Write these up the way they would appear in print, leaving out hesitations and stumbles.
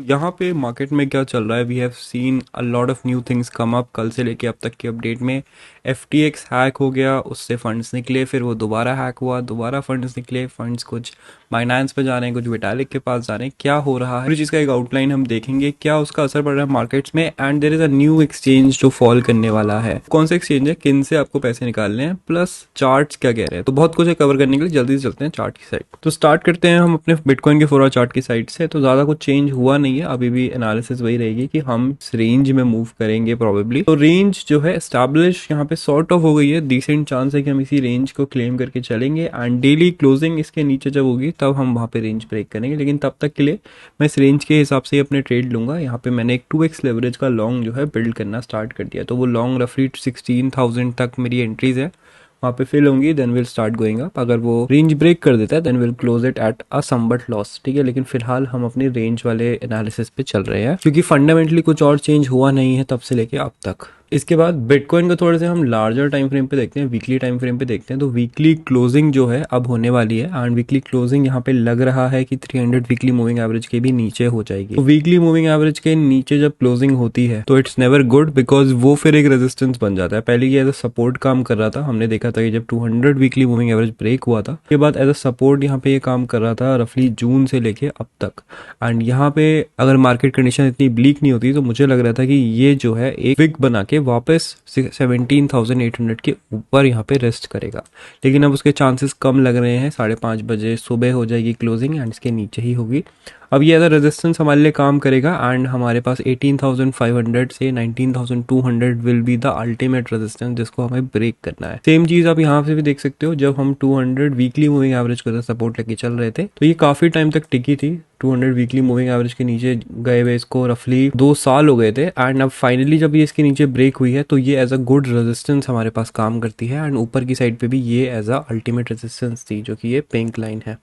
यहाँ पे मार्केट में क्या चल रहा है, we have seen a lot of new things come up. कल से लेके अब तक के अपडेट में FTX हैक हो गया, उससे फंड्स निकले, फिर वो दोबारा हैक हुआ, दोबारा फंड्स निकले, फंड्स कुछ बाइनेंस पे जा रहे हैं, कुछ विटालिक के पास जा रहे हैं। क्या हो रहा है पूरी चीज़ का एक आउटलाइन हम देखेंगे, क्या उसका असर पड़ रहा है मार्केट्स में। And there is a new exchange जो फॉल करने वाला है। कौन सा एक्सचेंज है, किन से आपको पैसे निकालने हैं, प्लस चार्ट्स क्या कह रहे हैं। तो बहुत कुछ है कवर करने के लिए, जल्दी से चलते हैं चार्ट की साइड। तो स्टार्ट करते हैं हम अपने बिटकॉइन के 4 आवर चार्ट की साइड से। तो ज़्यादा कुछ चेंज हुआ नहीं है, अभी भी एनालिसिस वही रहेगी कि हम इस रेंज में मूव करेंगे प्रोबेबली। तो रेंज जो है एस्टैब्लिश यहाँ पे सॉर्ट ऑफ हो गई है, डिसेंट चांस है कि हम इसी रेंज को क्लेम करके चलेंगे। एंड डेली क्लोजिंग इसके नीचे जब होगी तब हम वहाँ पे रेंज ब्रेक करेंगे, लेकिन तब तक के लिए मैं इस रेंज के हिसाब से अपने ट्रेड लूंगा। यहाँ पे मैंने एक 2x लेवरेज का लॉन्ग जो है बिल्ड करना स्टार्ट कर दिया। तो वो लॉन्ग रफली 16,000 तक मेरी एंट्रीज है, वहाँ पे फिल होंगी, then will start going up. अगर वो रेंज ब्रेक कर देता है then will close it at a somewhat loss, ठीक है। लेकिन फिलहाल हम अपनी रेंज वाले एनालिसिस पे चल रहे हैं, क्योंकि फंडामेंटली कुछ और चेंज हुआ नहीं है तब से लेके अब तक। इसके बाद बिटकॉइन को थोड़े से हम लार्जर टाइम फ्रेम पे देखते हैं, वीकली टाइम फ्रेम पे देखते हैं। तो वीकली क्लोजिंग जो है अब होने वाली है, एंड वीकली क्लोजिंग यहाँ पे लग रहा है कि 300 वीकली मूविंग एवरेज के भी नीचे हो जाएगी। तो वीकली मूविंग एवरेज के नीचे जब क्लोजिंग होती है तो इट्स नेवर गुड, बिकॉज वो फिर एक रेजिस्टेंस बन जाता है। पहले ये एज अ सपोर्ट काम कर रहा था, हमने देखा था कि जब 200 वीकली मूविंग एवरेज ब्रेक हुआ था, उसके बाद एज अ सपोर्ट यहाँ पे ये काम कर रहा था रफली जून से लेके अब तक। एंड यहाँ पे अगर मार्केट कंडीशन इतनी ब्लीक नहीं होती तो मुझे लग रहा था कि ये जो है एक विक बना के वापस 17,800 के ऊपर यहाँ पे रेस्ट करेगा। लेकिन अब उसके चांसेस कम लग रहे हैं। 5:30 बजे सुबह हो जाएगी क्लोजिंग एंड इसके नीचे ही होगी। अब ये एज अ रेजिस्टेंस हमारे लिए काम करेगा, एंड हमारे पास 18,500 से 19,200 will be the ultimate resistance जिसको हमें ब्रेक करना है। सेम चीज आप यहाँ से भी देख सकते हो, जब हम 200 वीकली मूविंग एवरेज को सपोर्ट लेके चल रहे थे तो ये काफी टाइम तक टिकी थी। 200 वीकली मूविंग एवरेज के नीचे गए हुए इसको रफली 2 साल हो गए थे। एंड अब फाइनली जब ये इसके नीचे ब्रेक हुई है तो ये एज अ गुड रेजिस्टेंस हमारे पास काम करती है। एंड ऊपर की साइड पे भी ये एज अ अल्टीमेट रेजिस्टेंस थी, जो कि ये पिंक लाइन है,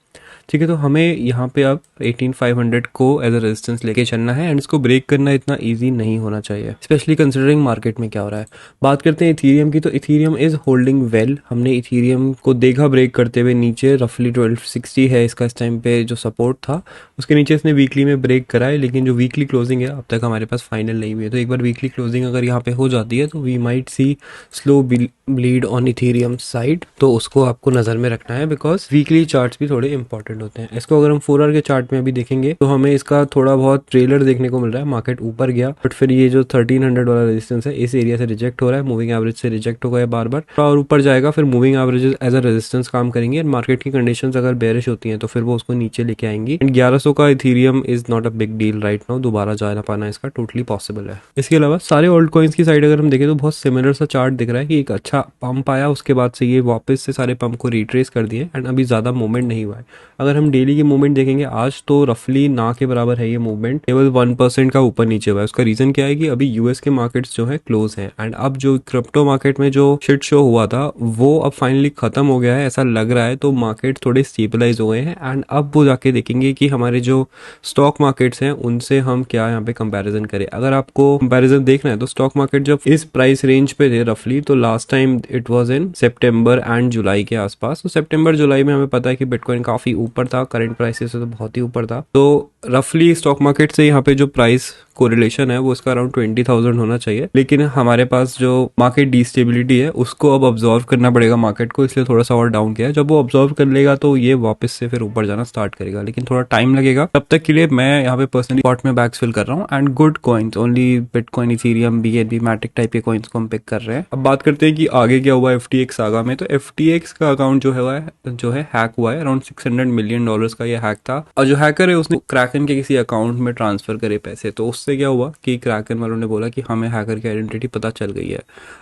ठीक है। तो हमें यहाँ पे अब 18,500 को एज अ रेजिस्टेंस लेके चलना है, एंड इसको ब्रेक करना इतना इजी नहीं होना चाहिए, स्पेशली कंसिडरिंग मार्केट में क्या हो रहा है। बात करते हैं इथीरियम की, तो इथीरियम इज होल्डिंग वेल। हमने इथीरियम को देखा ब्रेक करते हुए नीचे, रफली 1260 है इसका इस टाइम पे जो सपोर्ट था, उसके नीचे इसने वीकली में ब्रेक करा है। लेकिन जो वीकली क्लोजिंग है अब तक हमारे पास फाइनल नहीं हुई है। तो एक बार वीकली क्लोजिंग अगर यहाँ पे हो जाती है तो we might see slow bleed on Ethereum side, तो उसको आपको नजर में रखना है, बिकॉज वीकली चार्ट्स भी थोड़े इंपॉर्टेंट होते हैं। इसको अगर हम 4 आवर के चार्ट में अभी देखेंगे तो हमें इसका थोड़ा बहुत ट्रेलर देखने को मिल रहा है। मार्केट ऊपर गया बट फिर ये जो 1300 वाला रेजिस्टेंस है इस एरिया से रिजेक्ट हो रहा है, मूविंग एवरेज से रिजेक्ट हो गया बार बार, और ऊपर जाएगा, फिर moving average as a resistance काम करेंगे। मार्केट की कंडीशंस अगर बेरिश होती हैं तो फिर वो उसको नीचे लेके आएंगी। एंड 1100 का Ethereum is not a big deal right now, दोबारा जाना पाना इसका टोटली पॉसिबल है। इसके अलावा सारे ओल्ड कॉइन्स की साइड अगर हम देखें तो बहुत सिमिलर सा चार्ट दिख रहा है कि एक अच्छा पंप आया, उसके बाद से ये वापस से सारे पंप को रिट्रेस कर दिए, एंड अभी ज्यादा मूवमेंट नहीं हुआ है। अगर हम डेली की मूवमेंट देखेंगे आज तो रफली ना के बराबर है ये मूवमेंट, केवल 1% का ऊपर नीचे हुआ है। उसका रीजन क्या है कि अभी यूएस के मार्केट्स जो है क्लोज हैं, एंड अब जो क्रिप्टो मार्केट में जो शिट शो हुआ था वो अब फाइनली खत्म हो गया है ऐसा लग रहा है। तो मार्केट थोड़े स्टेबलाइज हो गए हैं, एंड अब वो जाके देखेंगे कि हमारे जो स्टॉक मार्केट्स हैं उनसे हम क्या यहाँ पे कंपैरिजन करें। अगर आपको कंपैरिजन देखना है तो स्टॉक मार्केट जब इस प्राइस रेंज पे थे रफली, तो last time it was in September and July के आसपास। तो सितंबर जुलाई में हमें पता है कि बिटकॉइन काफी ऊपर था, करंट प्राइसेस से तो बहुत ही ऊपर था। तो रफली स्टॉक मार्केट से यहाँ पे जो प्राइस कोरिलेशन है वो इसका अराउंड 20,000 होना चाहिए। लेकिन हमारे पास जो मार्केट डिस्टेबिलिटी है उसको अब ऑब्जर्व करना पड़ेगा मार्केट को, इसलिए थोड़ा सा और डाउन किया है। जब वो ऑब्जर्व कर लेगा तो ये वापस से फिर ऊपर जाना स्टार्ट करेगा, लेकिन थोड़ा टाइम लगेगा। तब तक के लिए मैं यहाँ पे पर्सनली स्पॉट में बैग्स फिल कर रहा हूँ, and good coins only, Bitcoin, Ethereum, BNB, Matic type के कॉइन्स को हम पिक कर रहे हैं। अब बात करते हैं कि आगे क्या हुआ FTX सागा में। तो FTX का अकाउंट जो है हैक हुआ है, अराउंड $600 मिलियन का ये हैक था, और जो हैकर है उसने क्रैकन के किसी अकाउंट में ट्रांसफर करे पैसे। तो उससे क्या हुआ कि क्रैकन वालों ने बोला कि हमें हैकर की आइडेंटिटी पता चल गई है।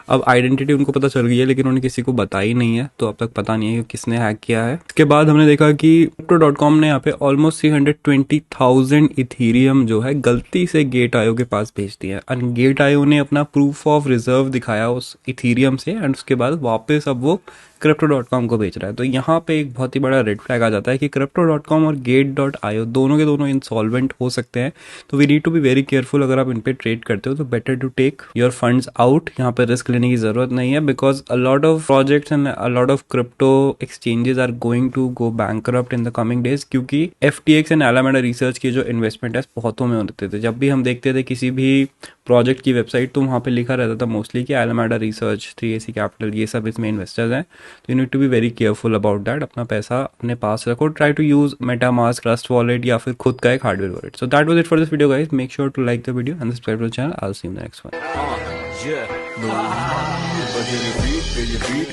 अब आइडेंटिटी उनको पता चल गई है लेकिन उन्होंने किसी को बताई नहीं है, तो अब तक पता नहीं है कि किसने हैक किया है। इसके बाद हमने देखा कि crypto.com ने यहाँ पे ऑलमोस्ट 320,000 इथीरियम जो है गलती से गेट आयो के पास भेज दिया, और गेट आयो ने अपना प्रूफ ऑफ रिजर्व दिखाया उस इथीरियम से, एंड उसके बाद वापस अब वो Crypto.com को बेच रहा है। तो यहाँ पे एक बहुत ही बड़ा रेड फ्लैग आ जाता है कि Crypto.com और Gate.io दोनों के दोनों इंसॉल्वेंट हो सकते हैं। तो we need to be very careful. अगर आप इन पे ट्रेड करते हो तो better to take your funds out. यहाँ पे रिस्क लेने की जरूरत नहीं है, because a lot of projects and a lot of crypto exchanges are going to go bankrupt in the coming days, क्योंकि FTX एंड Alameda रिसर्च की जो इन्वेस्टमेंट है बहुतों में होते थे। जब भी हम देखते थे किसी भी प्रोजेक्ट की वेबसाइट, तो वहाँ पे लिखा रहता था मोस्टली कि Alameda रिसर्च, 3AC कैपिटल, ये सब इसमें इन्वेस्टर्स हैं। तो you need to be very careful about that. अपना पैसा अपने पास रखो, try to use MetaMask, Trust Wallet या फिर खुद का एक hardware wallet. So that was it for this video guys. Make sure to like the video and subscribe to the channel. I will see you in the next one.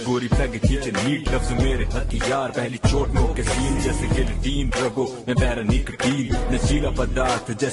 गोरी peg खींचे neat लफ्ज मेरे हथियार, पहली चोट में के scene जैसे गिल्टीन, रगो में पैरा निकटीन, नशीला पदार्थ जैसे